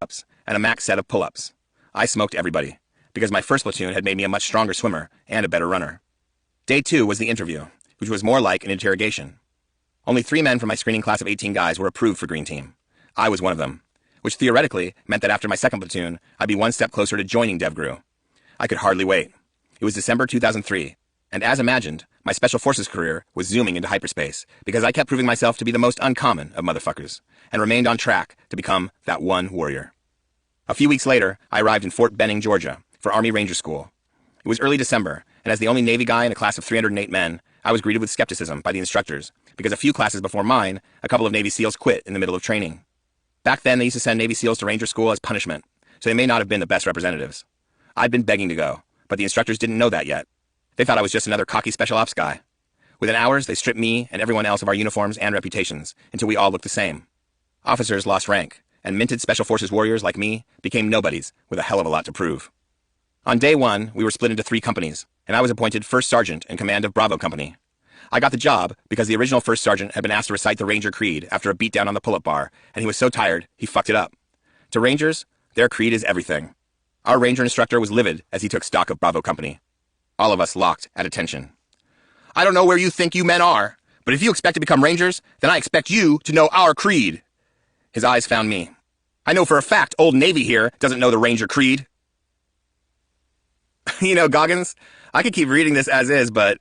ups and a max set of pull-ups. I smoked everybody, because my first platoon had made me a much stronger swimmer and a better runner. Day 2 was the interview, which was more like an interrogation. Only 3 men from my screening class of 18 guys were approved for Green Team. I was one of them, which theoretically meant that after my second platoon, I'd be one step closer to joining DevGru. I could hardly wait. It was December 2003, and as imagined, my Special Forces career was zooming into hyperspace because I kept proving myself to be the most uncommon of motherfuckers, and remained on track to become that one warrior. A few weeks later, I arrived in Fort Benning, Georgia, for Army Ranger School. It was early December, and as the only Navy guy in a class of 308 men, I was greeted with skepticism by the instructors, because a few classes before mine, a couple of Navy SEALs quit in the middle of training. Back then, they used to send Navy SEALs to Ranger School as punishment, so they may not have been the best representatives. I'd been begging to go, but the instructors didn't know that yet. They thought I was just another cocky special ops guy. Within hours, they stripped me and everyone else of our uniforms and reputations, until we all looked the same. Officers lost rank, and minted Special Forces warriors like me became nobodies with a hell of a lot to prove. On day 1, we were split into 3 companies, and I was appointed First Sergeant in command of Bravo Company. I got the job because the original First Sergeant had been asked to recite the Ranger Creed after a beatdown on the pull-up bar, and he was so tired, he fucked it up. To Rangers, their creed is everything. Our Ranger instructor was livid as he took stock of Bravo Company. All of us locked at attention. I don't know where you think you men are, but if you expect to become Rangers, then I expect you to know our creed. His eyes found me. I know for a fact Old Navy here doesn't know the Ranger Creed. You know, Goggins, I could keep reading this as is, but,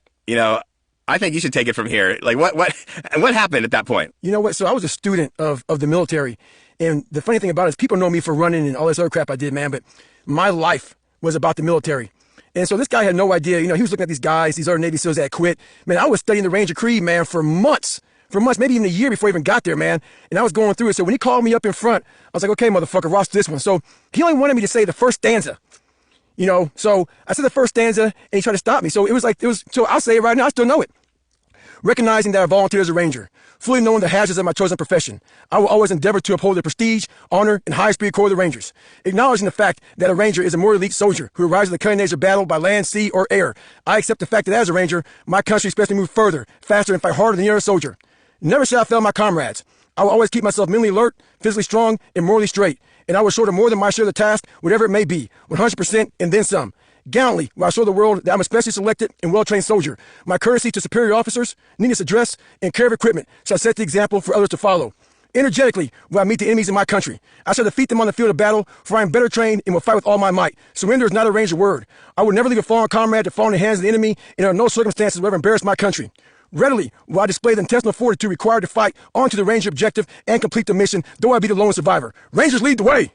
I think you should take it from here. Like, what happened at that point? You know what? So I was a student of the military. And the funny thing about it is people know me for running and all this other crap I did, man. But my life was about the military. And so this guy had no idea. He was looking at these guys, these other Navy SEALs that had quit. Man, I was studying the Ranger Creed, man, for months, maybe even a year before I even got there, man. And I was going through it. So when he called me up in front, I was like, okay, motherfucker, watch this one. So he only wanted me to say the first stanza. So I said the first stanza and he tried to stop me. So so I'll say it right now. I still know it. Recognizing that I volunteered as a Ranger, fully knowing the hazards of my chosen profession, I will always endeavor to uphold the prestige, honor, and high spirit core of the Rangers, acknowledging the fact that a Ranger is a more elite soldier who arrives at the cutting edge of battle by land, sea, or air. I accept the fact that as a Ranger, my country expects me to move further, faster, and fight harder than any other soldier. Never shall I fail my comrades. I will always keep myself mentally alert, physically strong, and morally straight, and I will shoulder more than my share of the task, whatever it may be, 100% and then some. Gallantly, will I show the world that I'm a specially selected and well-trained soldier. My courtesy to superior officers, neatness of dress, and care of equipment shall set the example for others to follow. Energetically, will I meet the enemies in my country. I shall defeat them on the field of battle, for I am better trained and will fight with all my might. Surrender is not a Ranger word. I will never leave a fallen comrade to fall in the hands of the enemy, and under no circumstances will ever embarrass my country. Readily will I display the intestinal fortitude required to fight onto the Ranger objective and complete the mission, though I be the lone survivor. Rangers lead the way.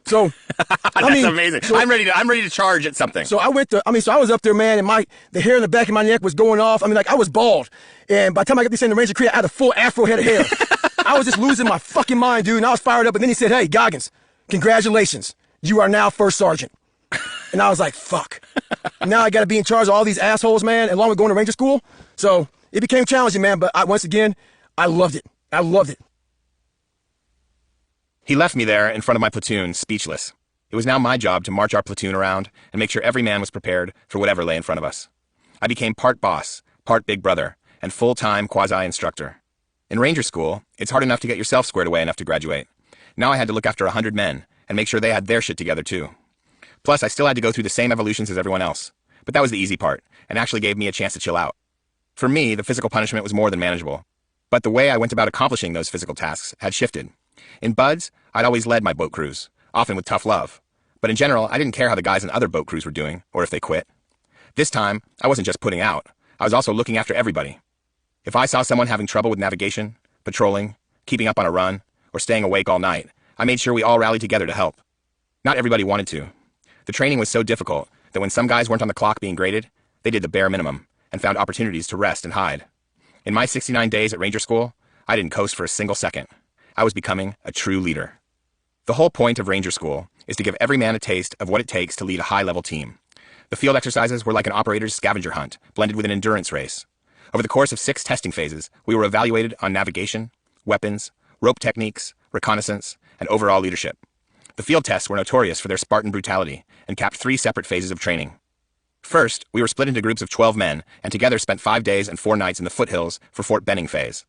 So, That's amazing. So, I'm ready to charge at something. So I was up there, man, and the hair in the back of my neck was going off. I was bald. And by the time I got this in the Ranger Creed, I had a full afro head of hair. I was just losing my fucking mind, dude. And I was fired up. And then he said, hey, Goggins, congratulations. You are now First Sergeant. And I was like, fuck. Now I got to be in charge of all these assholes, man, along with going to Ranger School. So it became challenging, man. But once again, I loved it. I loved it. He left me there in front of my platoon, speechless. It was now my job to march our platoon around and make sure every man was prepared for whatever lay in front of us. I became part boss, part big brother, and full-time quasi-instructor. In Ranger School, it's hard enough to get yourself squared away enough to graduate. Now I had to look after 100 men and make sure they had their shit together too. Plus, I still had to go through the same evolutions as everyone else. But that was the easy part, and actually gave me a chance to chill out. For me, the physical punishment was more than manageable. But the way I went about accomplishing those physical tasks had shifted. In BUD/S, I'd always led my boat crews, often with tough love. But in general, I didn't care how the guys in other boat crews were doing, or if they quit. This time, I wasn't just putting out. I was also looking after everybody. If I saw someone having trouble with navigation, patrolling, keeping up on a run, or staying awake all night, I made sure we all rallied together to help. Not everybody wanted to. The training was so difficult that when some guys weren't on the clock being graded, they did the bare minimum and found opportunities to rest and hide. In my 69 days at Ranger School, I didn't coast for a single second. I was becoming a true leader. The whole point of Ranger School is to give every man a taste of what it takes to lead a high-level team. The field exercises were like an operator's scavenger hunt, blended with an endurance race. Over the course of 6 testing phases, we were evaluated on navigation, weapons, rope techniques, reconnaissance, and overall leadership. The field tests were notorious for their Spartan brutality and capped 3 separate phases of training. First, we were split into groups of 12 men and together spent 5 days and 4 nights in the foothills for Fort Benning phase.